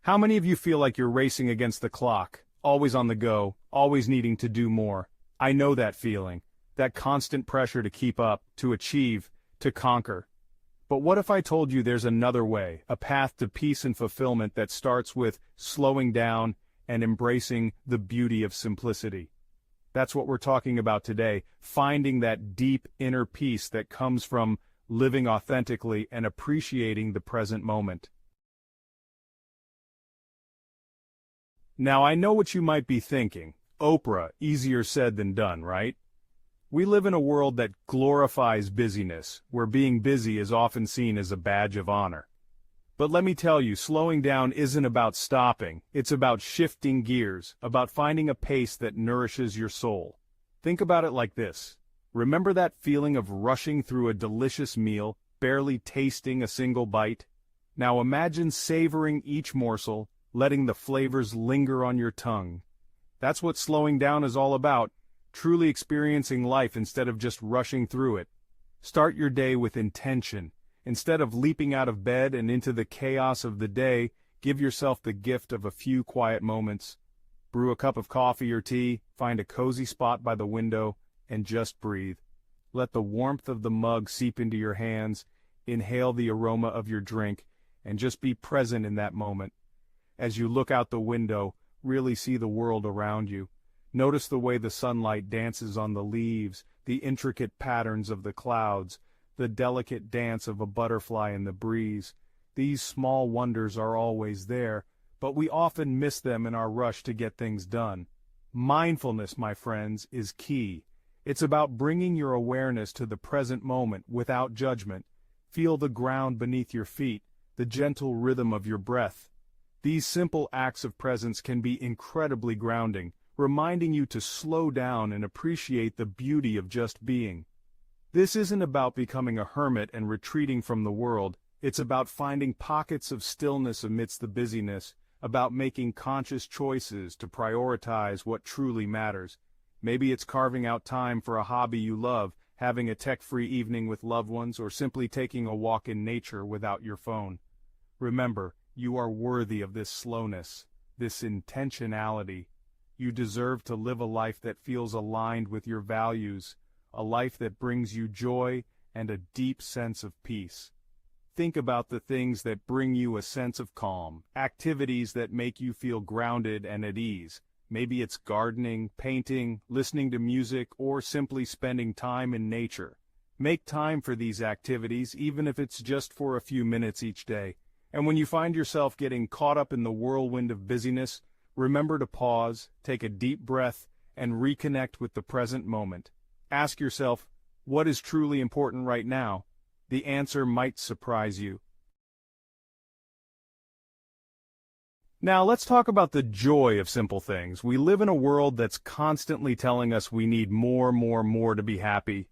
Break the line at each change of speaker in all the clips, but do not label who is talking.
How many of you feel like you're racing against the clock, always on the go, always needing to do more? I know that feeling, that constant pressure to keep up, to achieve, to conquer. But what if I told you there's another way, a path to peace and fulfillment that starts with slowing down and embracing the beauty of simplicity? That's what we're talking about today, finding that deep inner peace that comes from living authentically and appreciating the present moment. Now I know what you might be thinking. Oprah, easier said than done, right? We live in a world that glorifies busyness, where being busy is often seen as a badge of honor. But let me tell you, slowing down isn't about stopping, it's about shifting gears, about finding a pace that nourishes your soul. Think about it like this. Remember that feeling of rushing through a delicious meal, barely tasting a single bite? Now imagine savoring each morsel, letting the flavors linger on your tongue. That's what slowing down is all about, truly experiencing life instead of just rushing through it. Start your day with intention. Instead of leaping out of bed and into the chaos of the day, give yourself the gift of a few quiet moments. Brew a cup of coffee or tea, find a cozy spot by the window, and just breathe. Let the warmth of the mug seep into your hands, inhale the aroma of your drink, and just be present in that moment. As you look out the window, really see the world around you. Notice the way the sunlight dances on the leaves, the intricate patterns of the clouds, the delicate dance of a butterfly in the breeze. These small wonders are always there, but we often miss them in our rush to get things done. Mindfulness, my friends, is key. It's about bringing your awareness to the present moment without judgment. Feel the ground beneath your feet, the gentle rhythm of your breath. These simple acts of presence can be incredibly grounding, reminding you to slow down and appreciate the beauty of just being. This isn't about becoming a hermit and retreating from the world, it's about finding pockets of stillness amidst the busyness, about making conscious choices to prioritize what truly matters. Maybe it's carving out time for a hobby you love, having a tech-free evening with loved ones, or simply taking a walk in nature without your phone. Remember, you are worthy of this slowness, this intentionality. You deserve to live a life that feels aligned with your values, a life that brings you joy and a deep sense of peace. Think about the things that bring you a sense of calm, activities that make you feel grounded and at ease. Maybe it's gardening, painting, listening to music, or simply spending time in nature. Make time for these activities, even if it's just for a few minutes each day. And when you find yourself getting caught up in the whirlwind of busyness, remember to pause, take a deep breath, and reconnect with the present moment. Ask yourself, what is truly important right now? The answer might surprise you. Now let's talk about the joy of simple things. We live in a world that's constantly telling us we need more to be happy.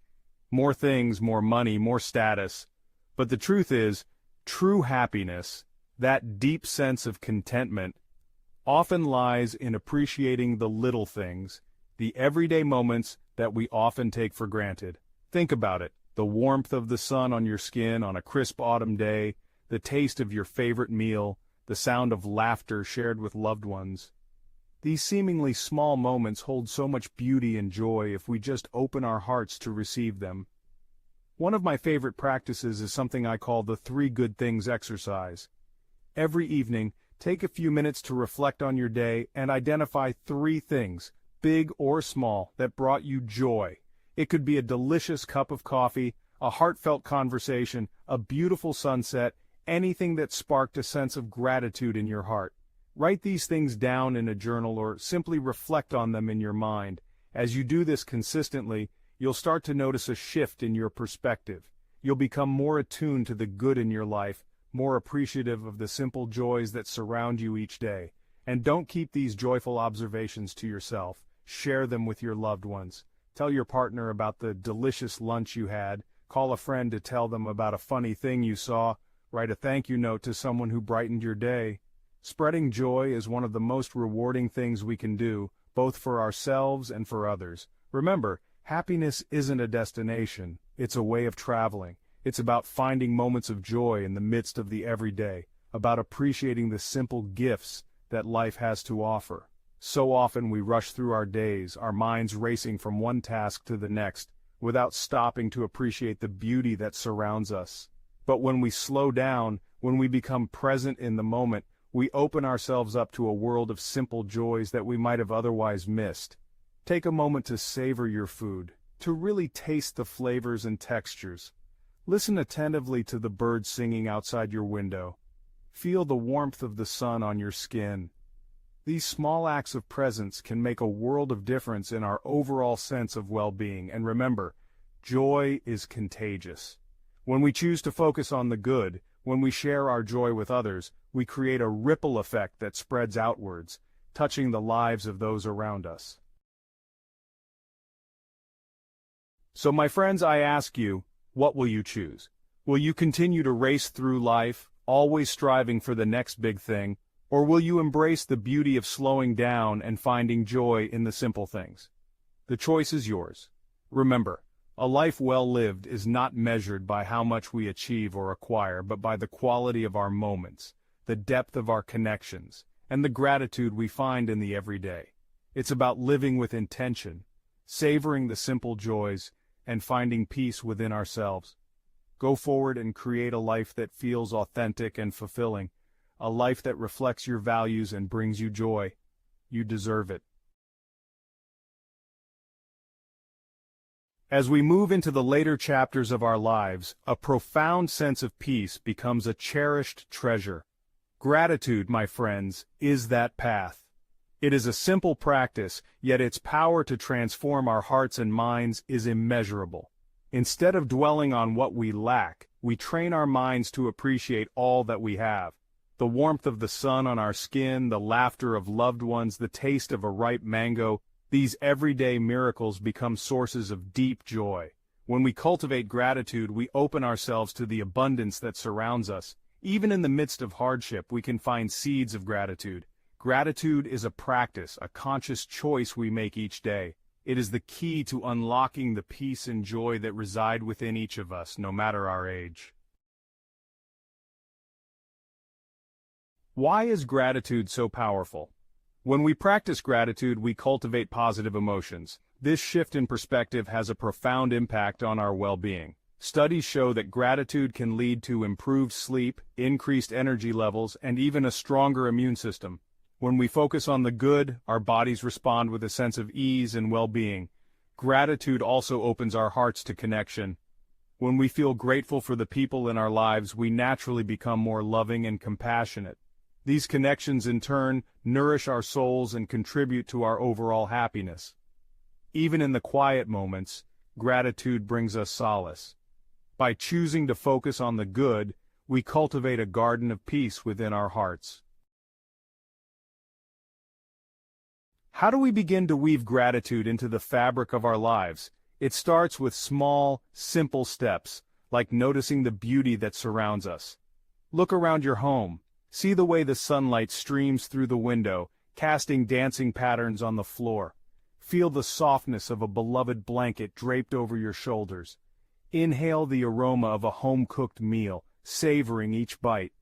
More things, more money, more status. But the truth is, true happiness, that deep sense of contentment, often lies in appreciating the little things, the everyday moments that we often take for granted. Think about it, the warmth of the sun on your skin on a crisp autumn day, the taste of your favorite meal, the sound of laughter shared with loved ones. These seemingly small moments hold so much beauty and joy if we just open our hearts to receive them. One of my favorite practices is something I call the 3 good things exercise. Every evening, take a few minutes to reflect on your day and identify 3 things, big or small, that brought you joy. It could be a delicious cup of coffee, a heartfelt conversation, a beautiful sunset, anything that sparked a sense of gratitude in your heart. Write these things down in a journal or simply reflect on them in your mind. As you do this consistently, you'll start to notice a shift in your perspective. You'll become more attuned to the good in your life, more appreciative of the simple joys that surround you each day. And don't keep these joyful observations to yourself. Share them with your loved ones. Tell your partner about the delicious lunch you had. Call a friend to tell them about a funny thing you saw. Write a thank you note to someone who brightened your day. Spreading joy is one of the most rewarding things we can do, both for ourselves and for others. Remember, happiness isn't a destination, it's a way of traveling. It's about finding moments of joy in the midst of the everyday. about appreciating the simple gifts that life has to offer. So often we rush through our days, our minds racing from one task to the next, without stopping to appreciate the beauty that surrounds us. But when we slow down, when we become present in the moment, we open ourselves up to a world of simple joys that we might have otherwise missed. Take a moment to savor your food, to really taste the flavors and textures. Listen attentively to the birds singing outside your window. Feel the warmth of the sun on your skin. These small acts of presence can make a world of difference in our overall sense of well-being. And remember, joy is contagious. When we choose to focus on the good, when we share our joy with others, we create a ripple effect that spreads outwards, touching the lives of those around us. So my friends, I ask you, what will you choose? Will you continue to race through life, always striving for the next big thing, or will you embrace the beauty of slowing down and finding joy in the simple things? The choice is yours. Remember, a life well lived is not measured by how much we achieve or acquire, but by the quality of our moments, the depth of our connections, and the gratitude we find in the everyday. It's about living with intention, savoring the simple joys, and finding peace within ourselves. Go forward and create a life that feels authentic and fulfilling, a life that reflects your values and brings you joy. You deserve it. As we move into the later chapters of our lives, a profound sense of peace becomes a cherished treasure. Gratitude, my friends, is that path. It is a simple practice, yet its power to transform our hearts and minds is immeasurable. Instead of dwelling on what we lack, we train our minds to appreciate all that we have. The warmth of the sun on our skin, the laughter of loved ones, the taste of a ripe mango, these everyday miracles become sources of deep joy. When we cultivate gratitude, we open ourselves to the abundance that surrounds us. Even in the midst of hardship, we can find seeds of gratitude. Gratitude is a practice, a conscious choice we make each day. It is the key to unlocking the peace and joy that reside within each of us, no matter our age. Why is gratitude so powerful? When we practice gratitude, we cultivate positive emotions. This shift in perspective has a profound impact on our well-being. Studies show that gratitude can lead to improved sleep, increased energy levels, and even a stronger immune system. When we focus on the good, our bodies respond with a sense of ease and well-being. Gratitude also opens our hearts to connection. When we feel grateful for the people in our lives, we naturally become more loving and compassionate. These connections, in turn, nourish our souls and contribute to our overall happiness. Even in the quiet moments, gratitude brings us solace. By choosing to focus on the good, we cultivate a garden of peace within our hearts. How do we begin to weave gratitude into the fabric of our lives? It starts with small, simple steps, like noticing the beauty that surrounds us. Look around your home. See the way the sunlight streams through the window, casting dancing patterns on the floor. Feel the softness of a beloved blanket draped over your shoulders. Inhale the aroma of a home-cooked meal, savoring each bite.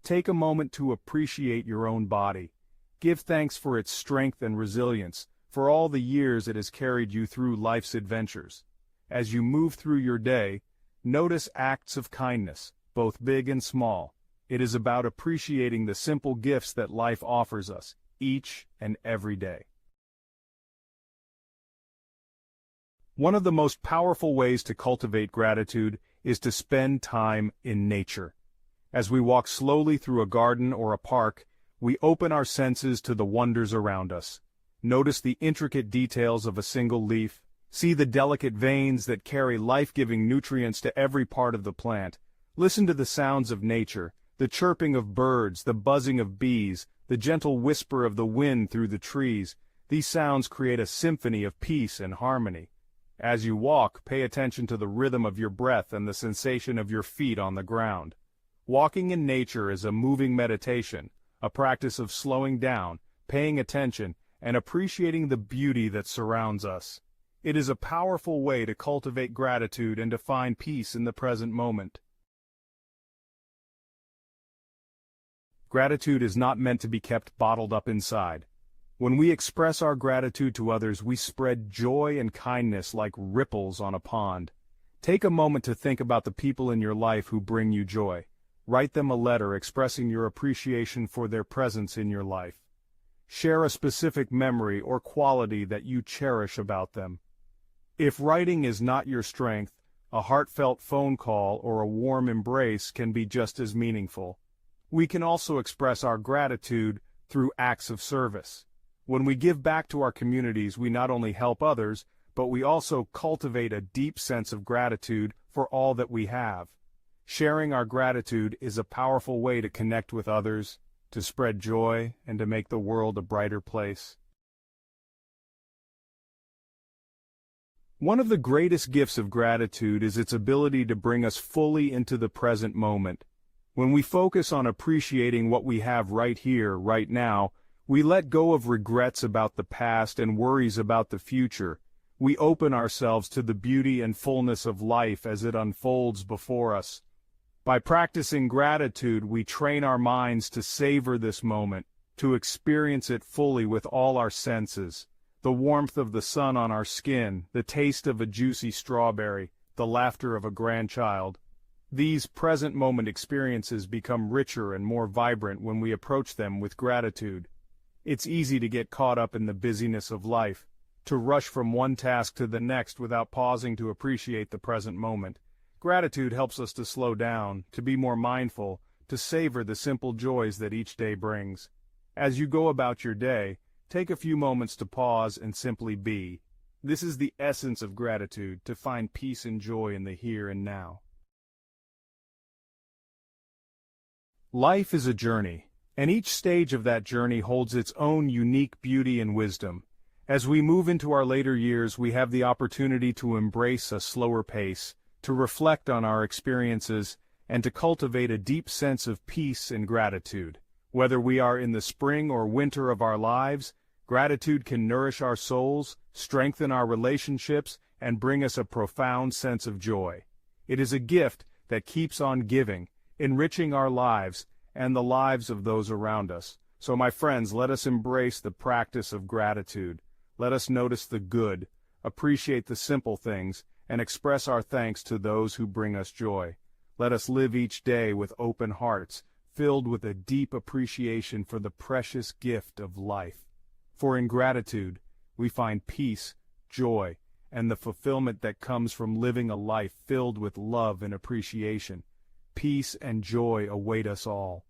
Take a moment to appreciate your own body. Give thanks for its strength and resilience, for all the years it has carried you through life's adventures. As you move through your day, notice acts of kindness, both big and small. It is about appreciating the simple gifts that life offers us, each and every day. One of the most powerful ways to cultivate gratitude is to spend time in nature. As we walk slowly through a garden or a park, we open our senses to the wonders around us. Notice the intricate details of a single leaf. See the delicate veins that carry life-giving nutrients to every part of the plant. Listen to the sounds of nature, the chirping of birds, the buzzing of bees, the gentle whisper of the wind through the trees. These sounds create a symphony of peace and harmony. As you walk, pay attention to the rhythm of your breath and the sensation of your feet on the ground. Walking in nature is a moving meditation, a practice of slowing down, paying attention, and appreciating the beauty that surrounds us. It is a powerful way to cultivate gratitude and to find peace in the present moment. Gratitude is not meant to be kept bottled up inside. When we express our gratitude to others, we spread joy and kindness like ripples on a pond. Take a moment to think about the people in your life who bring you joy. Write them a letter expressing your appreciation for their presence in your life. Share a specific memory or quality that you cherish about them. If writing is not your strength, a heartfelt phone call or a warm embrace can be just as meaningful. We can also express our gratitude through acts of service. When we give back to our communities, we not only help others, but we also cultivate a deep sense of gratitude for all that we have. Sharing our gratitude is a powerful way to connect with others, to spread joy, and to make the world a brighter place. One of the greatest gifts of gratitude is its ability to bring us fully into the present moment. When we focus on appreciating what we have right here, right now, we let go of regrets about the past and worries about the future. We open ourselves to the beauty and fullness of life as it unfolds before us. By practicing gratitude, we train our minds to savor this moment, to experience it fully with all our senses. The warmth of the sun on our skin, the taste of a juicy strawberry, the laughter of a grandchild. These present moment experiences become richer and more vibrant when we approach them with gratitude. It's easy to get caught up in the busyness of life, to rush from one task to the next without pausing to appreciate the present moment. Gratitude helps us to slow down, to be more mindful, to savor the simple joys that each day brings. As you go about your day, take a few moments to pause and simply be. This is the essence of gratitude, to find peace and joy in the here and now. Life is a journey, and each stage of that journey holds its own unique beauty and wisdom. As we move into our later years, we have the opportunity to embrace a slower pace, to reflect on our experiences, and to cultivate a deep sense of peace and gratitude. Whether we are in the spring or winter of our lives, gratitude can nourish our souls, strengthen our relationships, and bring us a profound sense of joy. It is a gift that keeps on giving, enriching our lives and the lives of those around us. So my friends, let us embrace the practice of gratitude. Let us notice the good, appreciate the simple things, and express our thanks to those who bring us joy. Let us live each day with open hearts, filled with a deep appreciation for the precious gift of life. For in gratitude, we find peace, joy, and the fulfillment that comes from living a life filled with love and appreciation. Peace and joy await us all.